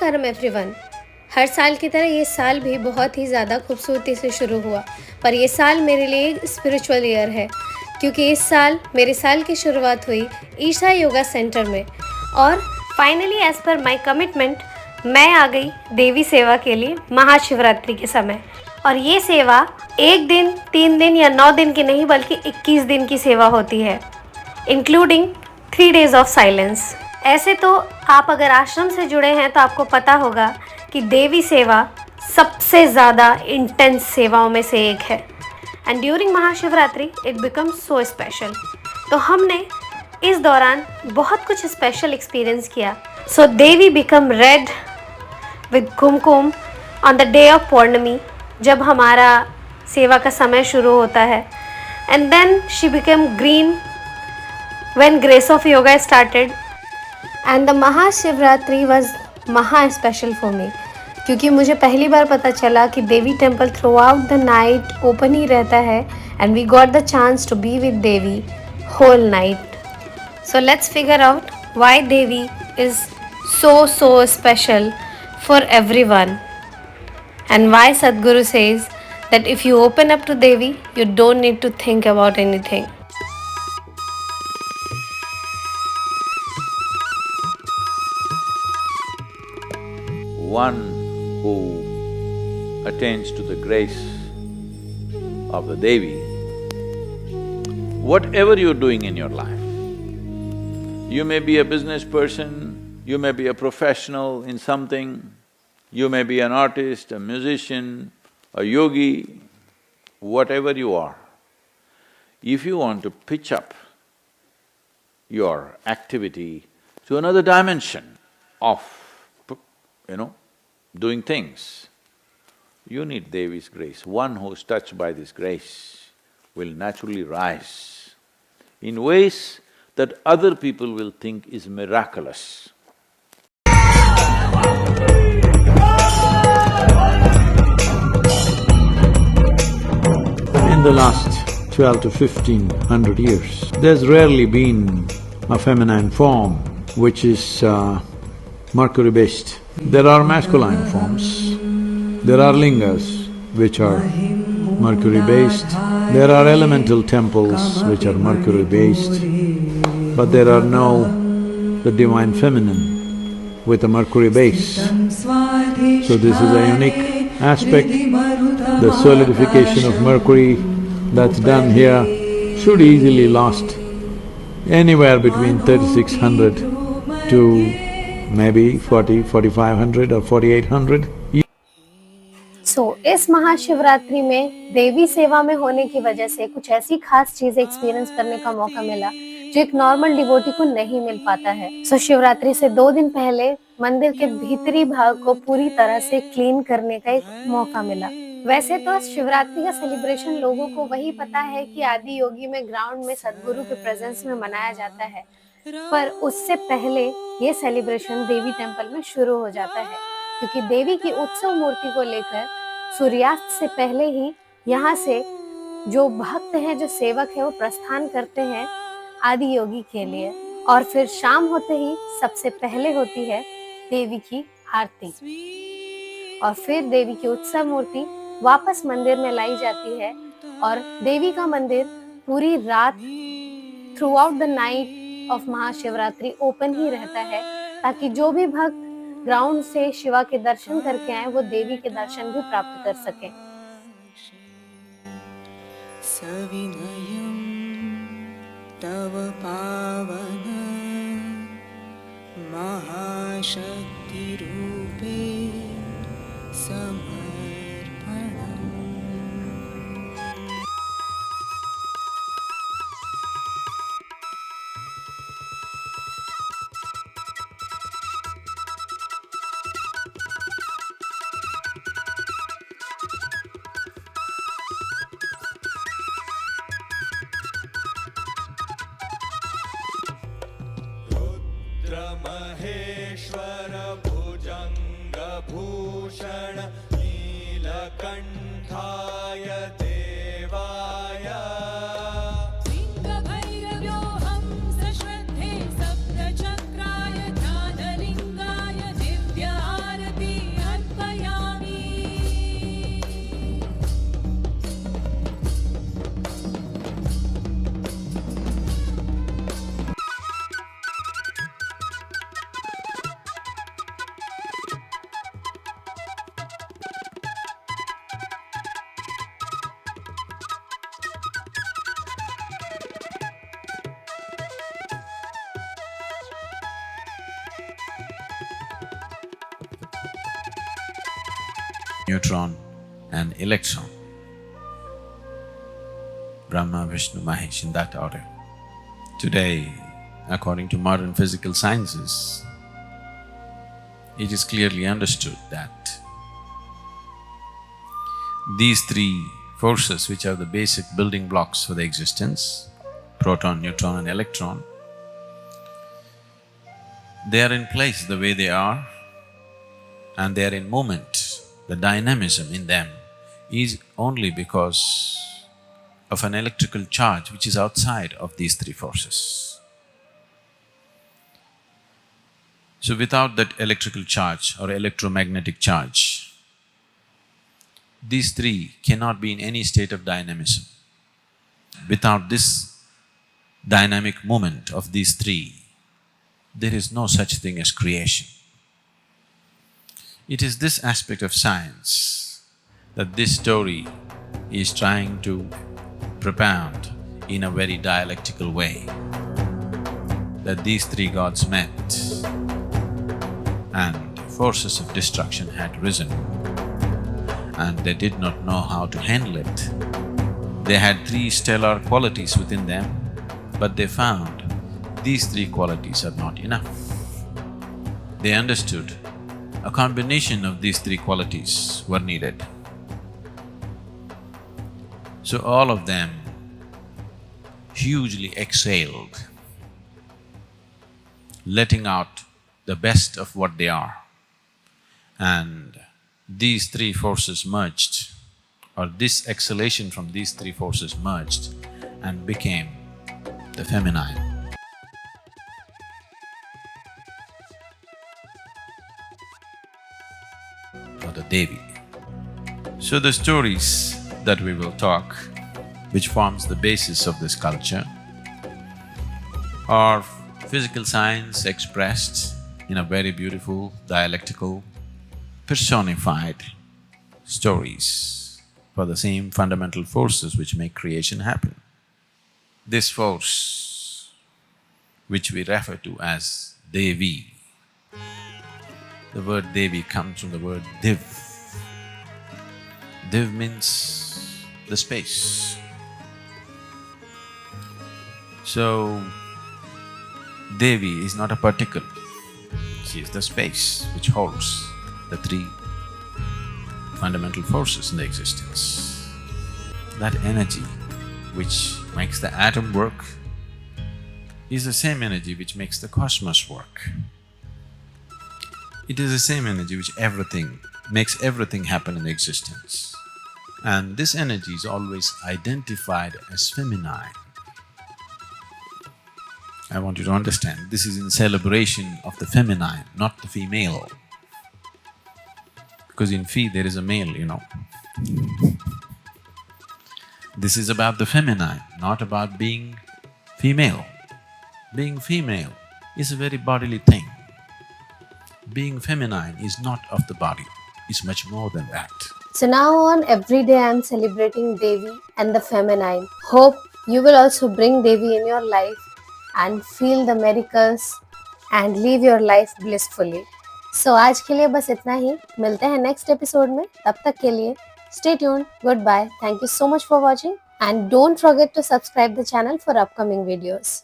नमस्कारम everyone. हर साल की तरह ये साल भी बहुत ही ज़्यादा खूबसूरती से शुरू हुआ, पर ये साल मेरे लिए एक स्पिरिचुअल ईयर है क्योंकि इस साल मेरे साल की शुरुआत हुई ईशा योगा सेंटर में और finally as per my commitment मैं आ गई देवी सेवा के लिए महाशिवरात्रि के समय। और ये सेवा 1 दिन, 3 दिन या 9 दिन की नहीं बल्कि 21 दिन की सेवा होती है, इंक्लूडिंग 3 डेज ऑफ साइलेंस। ऐसे तो आप अगर आश्रम से जुड़े हैं तो आपको पता होगा कि देवी सेवा सबसे ज़्यादा इंटेंस सेवाओं में से एक है and during Mahashivratri it becomes so special. तो हमने इस दौरान बहुत कुछ स्पेशल एक्सपीरियंस किया। So Devi become red with kumkum on the day of Pournami, जब हमारा सेवा का समय शुरू होता है, and then she become green when grace of yoga started and the Mahashivratri was महा स्पेशल फॉर मी क्योंकि मुझे पहली बार पता चला कि Devi temple throughout the night open ही रहता है and we got the chance to be with Devi whole night. So let's figure out why Devi is so special for everyone and why Sadhguru says that if you open up to Devi you don't need to think about anything. One who attains to the grace of the Devi, whatever you're doing in your life, you may be a business person, you may be a professional in something, you may be an artist, a musician, a yogi, whatever you are, if you want to pitch up your activity to another dimension of doing things, you need Devi's grace. One who is touched by this grace will naturally rise in ways that other people will think is miraculous. In the last 12 to 1500 years, there's rarely been a feminine form which is mercury-based. There are masculine forms, there are lingas which are mercury-based, there are elemental temples which are mercury-based, but there are no the divine feminine with a mercury base. So this is a unique aspect. The solidification of mercury that's done here should easily last anywhere between 3600 to maybe 4500 or 4800. इस महाशिवरात्रि में देवी सेवा में होने की वजह से कुछ ऐसी खास चीजें एक्सपीरियंस करने का मौका मिला जो एक नॉर्मल डिवोटी को नहीं मिल पाता है। शिवरात्रि से 2 दिन पहले मंदिर के भीतरी भाग को पूरी तरह से क्लीन करने का एक मौका मिला। वैसे तो शिवरात्रि का सेलिब्रेशन लोगों को वही पता है कि आदि योगी में ग्राउंड में सदगुरु के प्रेजेंस में मनाया जाता है, पर उससे पहले ये सेलिब्रेशन देवी टेम्पल में शुरू हो जाता है क्योंकि देवी की उत्सव मूर्ति को लेकर सूर्यास्त से पहले ही यहाँ से जो भक्त हैं, जो सेवक हैं, वो प्रस्थान करते हैं आदि योगी के लिए और फिर शाम होते ही सबसे पहले होती है देवी की आरती और फिर देवी की उत्सव मूर्ति वापस मंदिर में लाई जाती है और देवी का मंदिर पूरी रात throughout the night of Mahashivratri open ही रहता है ताकि जो भी भक्त ग्राउंड से शिवा के दर्शन करके आए वो देवी के दर्शन भी प्राप्त कर सकें। सविनयं तव पावन महाशक्ति रूपे महेश्वर भुजंग Bhushan neutron and electron. Brahma, Vishnu, Mahesh, in that order. Today, according to modern physical sciences, it is clearly understood that these three forces, which are the basic building blocks for the existence, proton, neutron and electron, they are in place the way they are and they are in movement. The dynamism in them is only because of an electrical charge which is outside of these three forces. So without that electrical charge or electromagnetic charge, these three cannot be in any state of dynamism. Without this dynamic movement of these three, there is no such thing as creation. It is this aspect of science that this story is trying to propound in a very dialectical way, that these three gods met and forces of destruction had risen and they did not know how to handle it. They had three stellar qualities within them, but they found these three qualities are not enough. They understood a combination of these three qualities were needed. So all of them hugely exhaled, letting out the best of what they are. And these three forces merged, or this exhalation from these three forces merged and became the feminine. Or the Devi. So the stories that we will talk, which forms the basis of this culture, are physical science expressed in a very beautiful, dialectical, personified stories for the same fundamental forces which make creation happen. This force, which we refer to as Devi, the word Devi comes from the word Div. Div means the space. So, Devi is not a particle, she is the space which holds the three fundamental forces in the existence. That energy which makes the atom work is the same energy which makes the cosmos work. It is the same energy which makes everything happen in existence. And this energy is always identified as feminine. I want you to understand, this is in celebration of the feminine, not the female. Because in Phi there is a male, you know. This is about the feminine, not about being female. Being female is a very bodily thing. Being feminine is not of the body, it's much more than that. So now on, every day I am celebrating Devi and the feminine. Hope you will also bring Devi in your life and feel the miracles and live your life blissfully. So आज के लिए बस इतना ही, मिलते हैं next episode में, तब तक के लिए stay tuned, goodbye, thank you so much for watching and don't forget to subscribe the channel for upcoming videos.